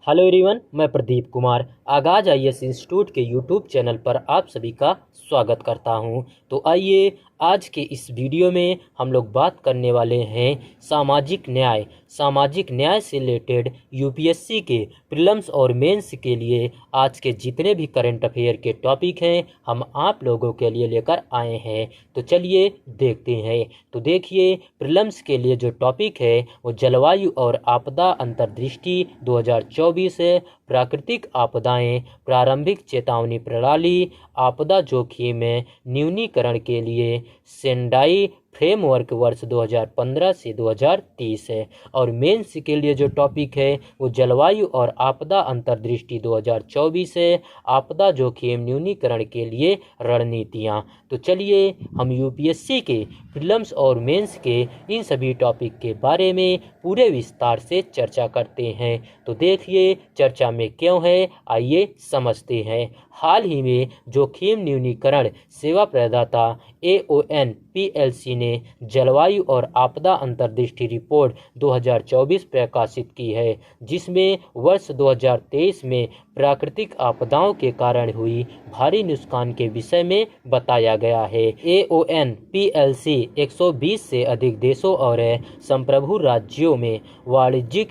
Hello everyone, मैं प्रदीप कुमार आगाज IAS institute के यूट्यूब चैनल पर आप सभी का स्वागत करता हूं। तो आइए आज के इस वीडियो में हम लोग बात करने वाले हैं सामाजिक न्याय से रिलेटेड यूपीएससी के प्रीलिम्स और मेंस के लिए आज के जितने भी करंट अफेयर के टॉपिक हैं हम आप लोगों के लिए लेकर आए हैं। तो चलिए देखते हैं। तो देखिए, प्रीलिम्स के लिए जो टॉपिक है वो जलवायु और आपदा अंतर्दृष्टि 2024 है। प्राकृतिक आपदाएं प्रारंभिक चेतावनी प्रणाली, आपदा जोखिम में न्यूनीकरण के लिए सेंडाई फ्रेमवर्क वर्ष 2015 से 2030 है। और मेंस के लिए जो टॉपिक है वो जलवायु और आपदा अंतर्दृष्टि 2024 है, आपदा जोखिम न्यूनीकरण के लिए रणनीतियाँ। तो चलिए हम यूपीएससी के प्रीलिम्स और मेंस के इन सभी टॉपिक के बारे में पूरे विस्तार से चर्चा करते हैं। तो देखिए चर्चा में क्यों है, आइए समझते हैं। हाल ही में जोखिम न्यूनीकरण सेवा प्रदाता AON PLC ने जलवायु और आपदा अंतर्दृष्टि रिपोर्ट 2024 प्रकाशित की है, जिसमें वर्ष 2023 में प्राकृतिक आपदाओं के कारण हुई भारी नुकसान के विषय में बताया गया है। AON PLC 120 से अधिक देशों और संप्रभु राज्यों में वाणिज्यिक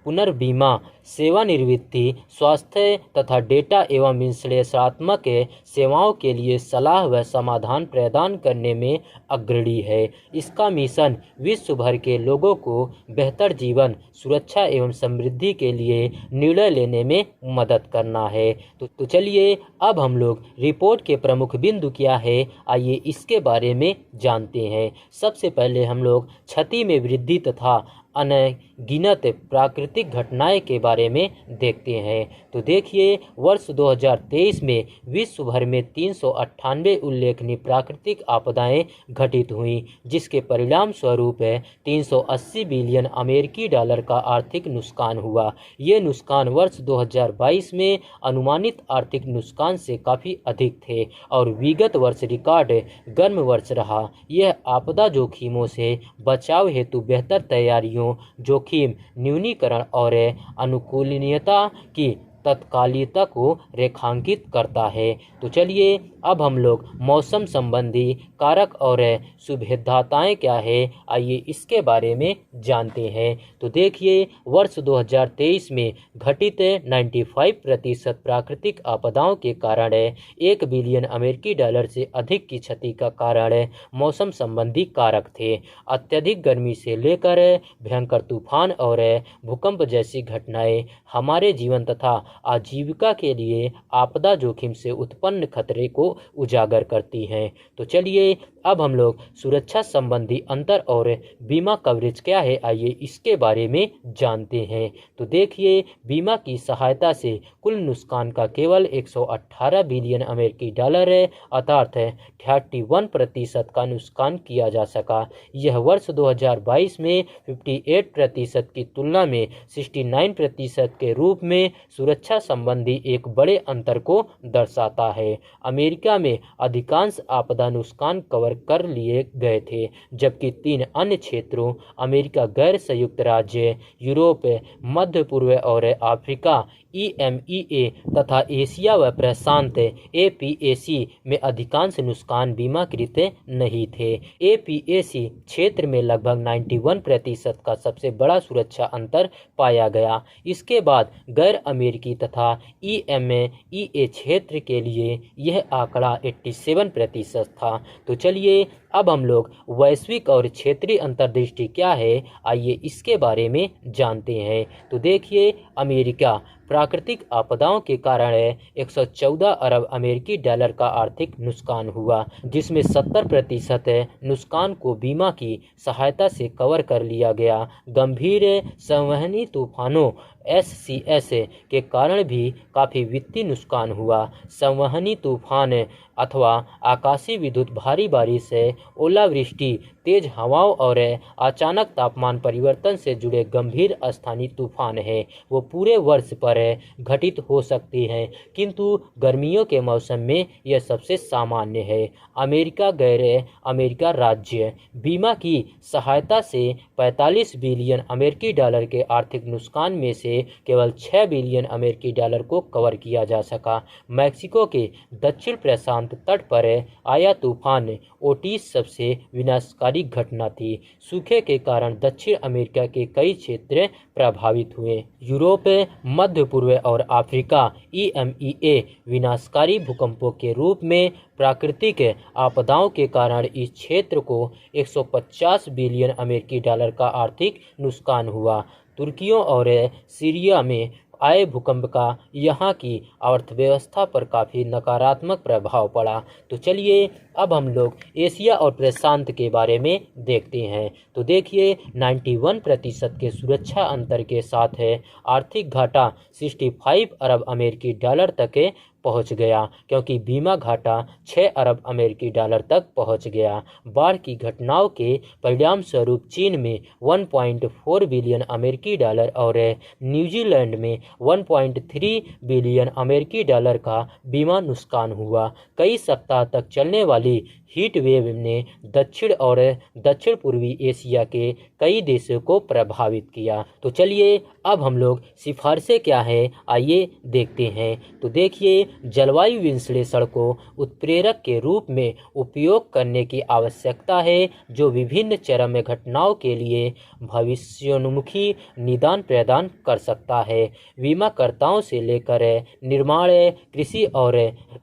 पुनर्बीमा, सेवानिवृत्ति, स्वास्थ्य तथा डेटा एवं विश्लेषणात्मक सेवाओं के लिए सलाह व समाधान प्रदान करने में अग्रणी है। इसका मिशन विश्व भर के लोगों को बेहतर जीवन, सुरक्षा एवं समृद्धि के लिए निर्णय लेने में मदद करना है। तो चलिए अब हम लोग रिपोर्ट के प्रमुख बिंदु क्या है, आइए इसके बारे में जानते हैं। सबसे पहले हम लोग क्षति में वृद्धि तथा अनगिनत प्राकृतिक घटनाएं के बारे में देखते हैं। तो देखिए वर्ष 2023 में विश्व भर में 398 उल्लेखनीय प्राकृतिक आपदाएं घटित हुईं, जिसके परिणाम स्वरूप 380 बिलियन अमेरिकी डॉलर का आर्थिक नुकसान हुआ। ये नुकसान वर्ष 2022 में अनुमानित आर्थिक नुकसान से काफ़ी अधिक थे और विगत वर्ष रिकॉर्ड गर्म वर्ष रहा। यह आपदा जोखिमों से बचाव हेतु बेहतर तैयारियों, जोखिम न्यूनीकरण और अनुकूलनीयता की तत्कालिकता को रेखांकित करता है। तो चलिए अब हम लोग मौसम संबंधी कारक और सुविधाएं क्या है, आइए इसके बारे में जानते हैं। तो देखिए वर्ष 2023 में घटित 95% प्राकृतिक आपदाओं के कारण 1 बिलियन अमेरिकी डॉलर से अधिक की क्षति का कारण मौसम संबंधी कारक थे। अत्यधिक गर्मी से लेकर भयंकर तूफान और भूकंप जैसी घटनाएं हमारे जीवन तथा आजीविका के लिए आपदा जोखिम से उत्पन्न खतरे को उजागर करती हैं। तो चलिए अब हम लोग सुरक्षा संबंधी अंतर और बीमा कवरेज क्या है, आइए इसके बारे में जानते हैं। तो देखिए बीमा की सहायता से कुल नुकसान का केवल 118 बिलियन अमेरिकी डॉलर अर्थात 31% का नुकसान किया जा सका। यह वर्ष 2022 में 58% की तुलना में 69% के रूप में सुरक्षा संबंधी एक बड़े अंतर को दर्शाता है। अमेरिका में अधिकांश आपदा नुकसान कवर कर लिए गए थे, जबकि 3 अन्य क्षेत्रों अमेरिका गैर संयुक्त राज्य, यूरोप, मध्य पूर्व और अफ्रीका EMEA तथा एशिया व प्रशांत APAC में अधिकांश नुकसान बीमाकृत नहीं थे। APAC क्षेत्र में लगभग 91% का सबसे बड़ा सुरक्षा अंतर पाया गया। इसके बाद गैर अमेरिकी तथा EMEA क्षेत्र के लिए यह आंकड़ा 87% था। तो चलिए अब हम लोग वैश्विक और क्षेत्रीय अंतर्दृष्टि क्या है, आइए इसके बारे में जानते हैं। तो देखिए अमेरिका प्राकृतिक आपदाओं के कारण 114 अरब अमेरिकी डॉलर का आर्थिक नुकसान हुआ, जिसमें 70% नुकसान को बीमा की सहायता से कवर कर लिया गया। गंभीर संवहनी तूफानों SCS के कारण भी काफ़ी वित्तीय नुकसान हुआ। संवहनी तूफान अथवा आकाशीय विद्युत, भारी बारिश, ओलावृष्टि, तेज हवाओं और अचानक तापमान परिवर्तन से जुड़े गंभीर स्थानीय तूफान हैं। वो पूरे वर्ष पर घटित हो सकती हैं, किंतु गर्मियों के मौसम में यह सबसे सामान्य है। अमेरिका गैर अमेरिका राज्य बीमा की सहायता से 45 बिलियन अमेरिकी डॉलर के आर्थिक नुकसान में से से केवल 6 बिलियन अमेरिकी डॉलर को कवर किया जा सका। मैक्सिको के दक्षिण प्रशांत तट पर आया तूफान ओटिस सबसे विनाशकारी घटना थी। सूखे के कारण दक्षिण अमेरिका के कई क्षेत्र प्रभावित हुए। यूरोप, मध्य पूर्व और अफ्रीका EMEA विनाशकारी भूकंपों के रूप में प्राकृतिक आपदाओं के कारण इस क्षेत्र को 150 बिलियन अमेरिकी डॉलर का आर्थिक नुकसान हुआ। तुर्की और सीरिया में आए भूकंप का यहाँ की अर्थव्यवस्था पर काफ़ी नकारात्मक प्रभाव पड़ा। तो चलिए अब हम लोग एशिया और प्रशांत के बारे में देखते हैं। तो देखिए 91% के सुरक्षा अंतर के साथ है आर्थिक घाटा 65 अरब अमेरिकी डॉलर तक पहुंच गया, क्योंकि बीमा घाटा 6 अरब अमेरिकी डॉलर तक पहुंच गया। बाढ़ की घटनाओं के परिणाम स्वरूप चीन में 1.4 बिलियन अमेरिकी डॉलर और न्यूजीलैंड में 1.3 बिलियन अमेरिकी डॉलर का बीमा नुकसान हुआ। कई सप्ताह तक चलने वाली हीट वेव ने दक्षिण और दक्षिण पूर्वी एशिया के कई देशों को प्रभावित किया। तो चलिए अब हम लोग सिफारिशें क्या है आइए देखते हैं। तो देखिए जलवायु विश्लेषण को उत्प्रेरक के रूप में उपयोग करने की आवश्यकता है, जो विभिन्न चरम घटनाओं के लिए भविष्योन्मुखी निदान प्रदान कर सकता है। बीमाकर्ताओं से लेकर निर्माण, कृषि और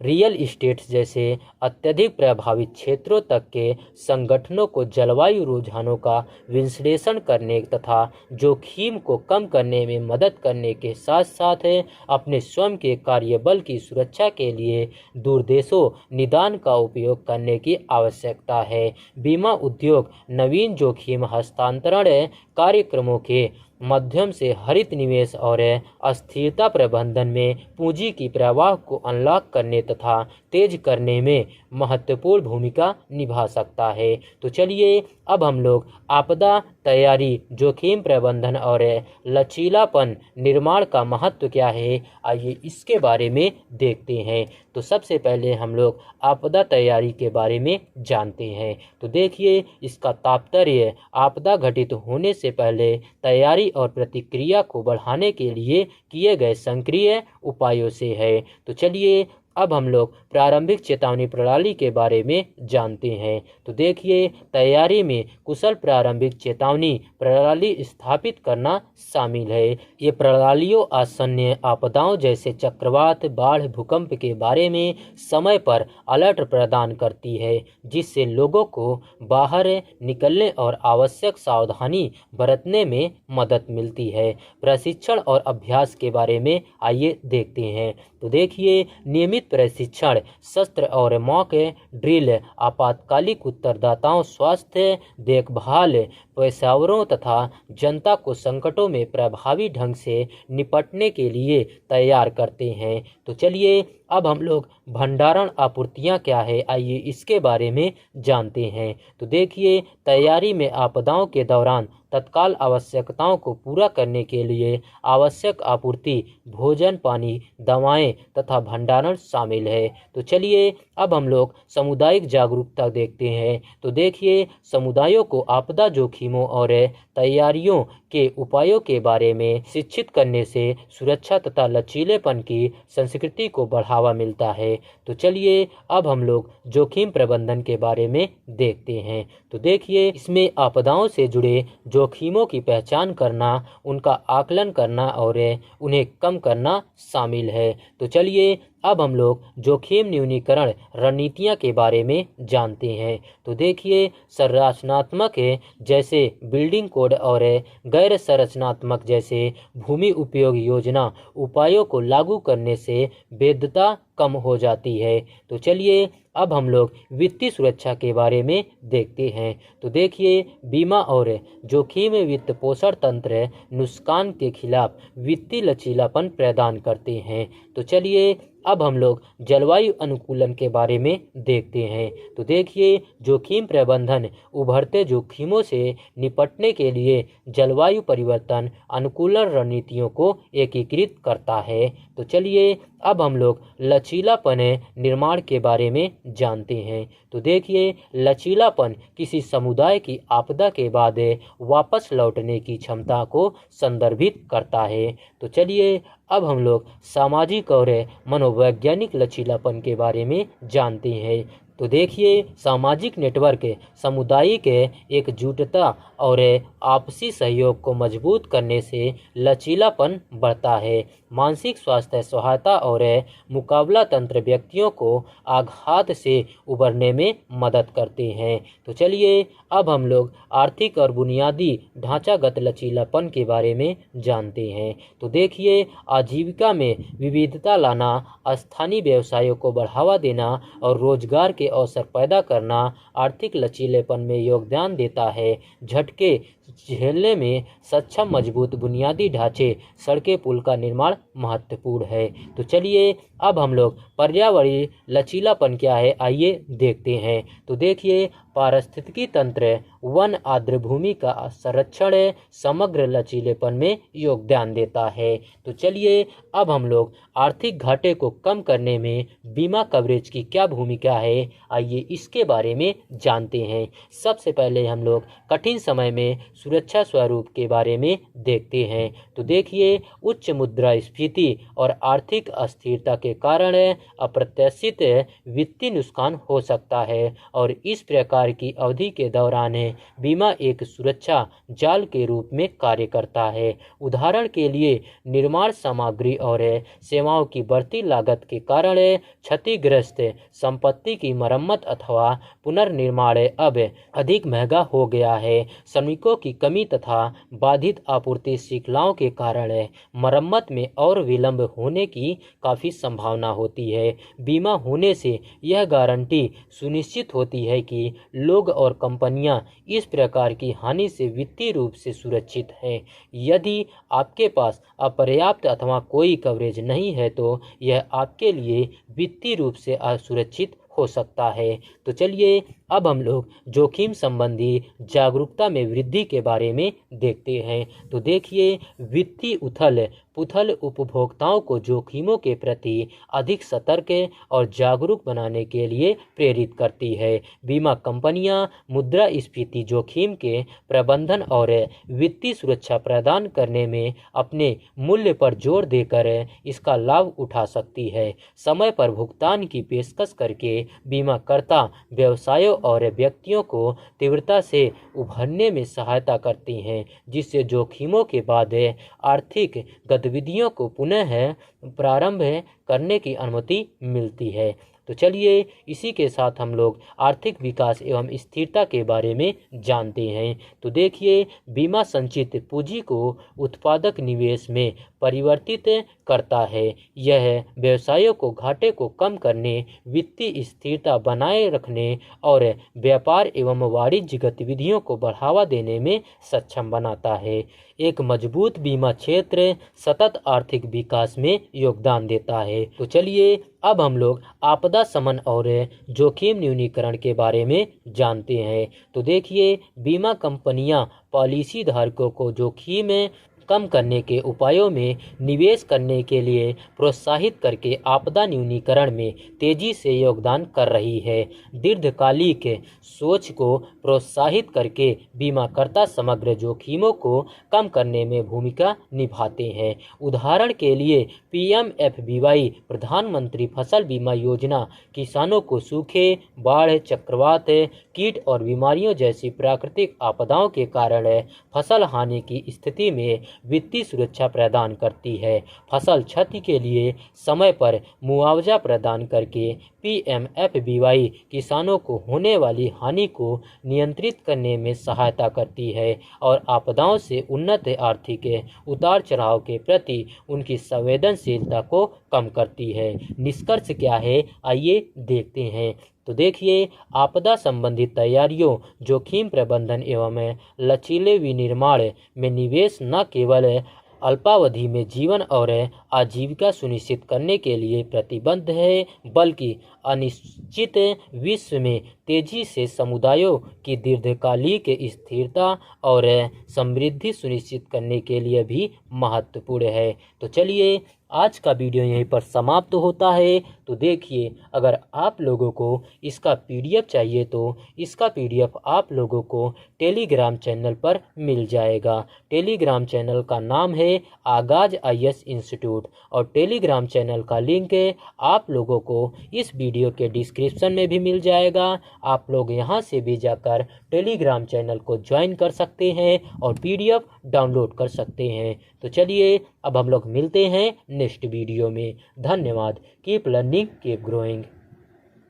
रियल इस्टेट जैसे अत्यधिक प्रभावित क्षेत्रों तक के संगठनों को जलवायु रुझानों का विश्लेषण करने तथा जोखिम को कम करने में मदद करने के साथ साथ अपने स्वयं के कार्यबल की सुरक्षा के लिए दूरदेशों निदान का उपयोग करने की आवश्यकता है। बीमा उद्योग नवीन जोखिम हस्तांतरण कार्यक्रमों के माध्यम से हरित निवेश और अस्थिरता प्रबंधन में पूंजी की प्रवाह को अनलॉक करने तथा तेज करने में महत्वपूर्ण भूमिका निभा सकता है। तो चलिए अब हम लोग आपदा तैयारी, जोखिम प्रबंधन और लचीलापन निर्माण का महत्व क्या है आइए इसके बारे में देखते हैं। तो सबसे पहले हम लोग आपदा तैयारी के बारे में जानते हैं। तो देखिए इसका तात्पर्य आपदा घटित होने से पहले तैयारी और प्रतिक्रिया को बढ़ाने के लिए किए गए सक्रिय उपायों से है। तो चलिए अब हम लोग प्रारंभिक चेतावनी प्रणाली के बारे में जानते हैं। तो देखिए तैयारी में कुशल प्रारंभिक चेतावनी प्रणाली स्थापित करना शामिल है। ये प्रणालियों आसन्न आपदाओं जैसे चक्रवात, बाढ़, भूकंप के बारे में समय पर अलर्ट प्रदान करती है, जिससे लोगों को बाहर निकलने और आवश्यक सावधानी बरतने में मदद मिलती है। प्रशिक्षण और अभ्यास के बारे में आइए देखते हैं। तो देखिए नियमित प्रशिक्षण, सत्र और मॉक ड्रिल आपातकालिक उत्तरदाताओं, स्वास्थ्य देखभाल पेशेवरों तथा जनता को संकटों में प्रभावी ढंग से निपटने के लिए तैयार करते हैं। तो चलिए अब हम लोग भंडारण आपूर्तियां क्या है आइए इसके बारे में जानते हैं। तो देखिए तैयारी में आपदाओं के दौरान तत्काल आवश्यकताओं को पूरा करने के लिए आवश्यक आपूर्ति, भोजन, पानी, दवाएं तथा भंडारण शामिल है। तो चलिए अब हम लोग सामुदायिक जागरूकता देखते हैं। तो देखिए समुदायों को आपदा जोखिमों और तैयारियों के उपायों के बारे में शिक्षित करने से सुरक्षा तथा लचीलेपन की संस्कृति को बढ़ावा मिलता है। तो चलिए अब हम लोग जोखिम प्रबंधन के बारे में देखते हैं। तो देखिए इसमें आपदाओं से जुड़े जोखिमों की पहचान करना, उनका आकलन करना और उन्हें कम करना शामिल है। तो चलिए अब हम लोग जोखिम न्यूनीकरण रणनीतियां के बारे में जानते हैं। तो देखिए संरचनात्मक जैसे बिल्डिंग कोड और गैर संरचनात्मक जैसे भूमि उपयोग योजना उपायों को लागू करने से वैधता कम हो जाती है। तो चलिए अब हम लोग वित्तीय सुरक्षा के बारे में देखते हैं। तो देखिए बीमा और जोखिम वित्त पोषण तंत्र नुकसान के खिलाफ वित्तीय लचीलापन प्रदान करते हैं। तो चलिए अब हम लोग जलवायु अनुकूलन के बारे में देखते हैं। तो देखिए जोखिम प्रबंधन उभरते जोखिमों से निपटने के लिए जलवायु परिवर्तन अनुकूलन रणनीतियों को एकीकृत करता है। तो चलिए अब हम लोग लचीलापन निर्माण के बारे में जानते हैं। तो देखिए, लचीलापन किसी समुदाय की आपदा के बाद वापस लौटने की क्षमता को संदर्भित करता है। तो चलिए अब हम लोग सामाजिक और मनोवैज्ञानिक लचीलापन के बारे में जानते हैं। तो देखिए, सामाजिक नेटवर्क सामुदायिक एकजुटता और आपसी सहयोग को मजबूत करने से लचीलापन बढ़ता है। मानसिक स्वास्थ्य सहायता और मुकाबला तंत्र व्यक्तियों को आघात से उबरने में मदद करते हैं। तो चलिए अब हम लोग आर्थिक और बुनियादी ढांचागत लचीलापन के बारे में जानते हैं। तो देखिए, आजीविका में विविधता लाना, स्थानीय व्यवसायों को बढ़ावा देना और रोजगार के अवसर पैदा करना आर्थिक लचीलेपन में योगदान देता है। झटके झेलने में सक्षम मजबूत बुनियादी ढांचे, सड़कें, पुल का निर्माण महत्वपूर्ण है। तो चलिए अब हम लोग पर्यावरणीय लचीलापन क्या है आइए देखते हैं। तो देखिए, पारिस्थितिकी तंत्र, वन, आर्द्रभूमि का संरक्षण समग्र लचीलेपन में योगदान देता है। तो चलिए अब हम लोग आर्थिक घाटे को कम करने में बीमा कवरेज की क्या भूमिका है आइए इसके बारे में जानते हैं। सबसे पहले हम लोग कठिन समय में सुरक्षा स्वरूप के बारे में देखते हैं। तो देखिए, उच्च मुद्रास्फीति और आर्थिक अस्थिरता के कारण अप्रत्याशित वित्तीय नुकसान हो सकता है और इस प्रकार की अवधि के दौरान बीमा एक सुरक्षा जाल के रूप में कार्य करता है। उदाहरण के लिए, निर्माण सामग्री और सेवाओं की बढ़ती लागत के कारण क्षतिग्रस्त संपत्ति की मरम्मत अथवा पुनर्निर्माण अब अधिक महंगा हो गया है। श्रमिकों की कमी तथा बाधित आपूर्ति श्रृंखलाओं के कारण मरम्मत में और विलंब होने की काफ़ी संभावना होती है। बीमा होने से यह गारंटी सुनिश्चित होती है कि लोग और कंपनियां इस प्रकार की हानि से वित्तीय रूप से सुरक्षित हैं। यदि आपके पास अपर्याप्त अथवा कोई कवरेज नहीं है तो यह आपके लिए वित्तीय रूप से असुरक्षित हो सकता है। तो चलिए अब हम लोग जोखिम संबंधी जागरूकता में वृद्धि के बारे में देखते हैं। तो देखिए, वित्तीय उथल पुथल उपभोक्ताओं को जोखिमों के प्रति अधिक सतर्क और जागरूक बनाने के लिए प्रेरित करती है। बीमा कंपनियां मुद्रास्फीति जोखिम के प्रबंधन और वित्तीय सुरक्षा प्रदान करने में अपने मूल्य पर जोर देकर इसका लाभ उठा सकती है। समय पर भुगतान की पेशकश करके बीमाकर्ता व्यवसायों और व्यक्तियों को तीव्रता से उभरने में सहायता करती हैं, जिससे जोखिमों के बाद आर्थिक गतिविधियों को पुनः प्रारंभ करने की अनुमति मिलती है। तो चलिए इसी के साथ हम लोग आर्थिक विकास एवं स्थिरता के बारे में जानते हैं। तो देखिए, बीमा संचित पूंजी को उत्पादक निवेश में परिवर्तित करता है। यह व्यवसायों को घाटे को कम करने, वित्तीय स्थिरता बनाए रखने और व्यापार एवं वाणिज्य गतिविधियों को बढ़ावा देने में सक्षम बनाता है। एक मजबूत बीमा क्षेत्र सतत आर्थिक विकास में योगदान देता है। तो चलिए अब हम लोग आपदा शमन और जोखिम न्यूनीकरण के बारे में जानते हैं। तो देखिए, बीमा कंपनियां पॉलिसी धारकों को जोखिम कम करने के उपायों में निवेश करने के लिए प्रोत्साहित करके आपदा न्यूनीकरण में तेजी से योगदान कर रही है। दीर्घकालिक सोच को प्रोत्साहित करके बीमाकर्ता समग्र जोखिमों को कम करने में भूमिका निभाते हैं। उदाहरण के लिए PMFBY प्रधानमंत्री फसल बीमा योजना किसानों को सूखे, बाढ़, चक्रवात, कीट और बीमारियों जैसी प्राकृतिक आपदाओं के कारण फसल हानि की स्थिति में वित्तीय सुरक्षा प्रदान करती है। फसल क्षति के लिए समय पर मुआवजा प्रदान करके PMFBY किसानों को होने वाली हानि को नियंत्रित करने में सहायता करती है और आपदाओं से उन्नत आर्थिक उतार चढ़ाव के प्रति उनकी संवेदनशीलता को कम करती है। निष्कर्ष क्या है आइए देखते हैं। तो देखिए, आपदा संबंधित तैयारियों, जोखिम प्रबंधन एवं लचीले विनिर्माण में निवेश न केवल अल्पावधि में जीवन और आजीविका सुनिश्चित करने के लिए प्रतिबद्ध है, बल्कि अनिश्चित विश्व में तेजी से समुदायों की दीर्घकालिक स्थिरता और समृद्धि सुनिश्चित करने के लिए भी महत्वपूर्ण है। तो चलिए आज का वीडियो यहीं पर समाप्त होता है। तो देखिए, अगर आप लोगों को इसका पीडीएफ चाहिए तो इसका पीडीएफ आप लोगों को टेलीग्राम चैनल पर मिल जाएगा। टेलीग्राम चैनल का नाम है आगाज IAS इंस्टीट्यूट और टेलीग्राम चैनल का लिंक आप लोगों को इस वीडियो के डिस्क्रिप्शन में भी मिल जाएगा। आप लोग यहां से भी जाकर टेलीग्राम चैनल को ज्वाइन कर सकते हैं और पीडीएफ डाउनलोड कर सकते हैं। तो चलिए अब हम लोग मिलते हैं नेक्स्ट वीडियो में। धन्यवाद। Keep learning, keep growing.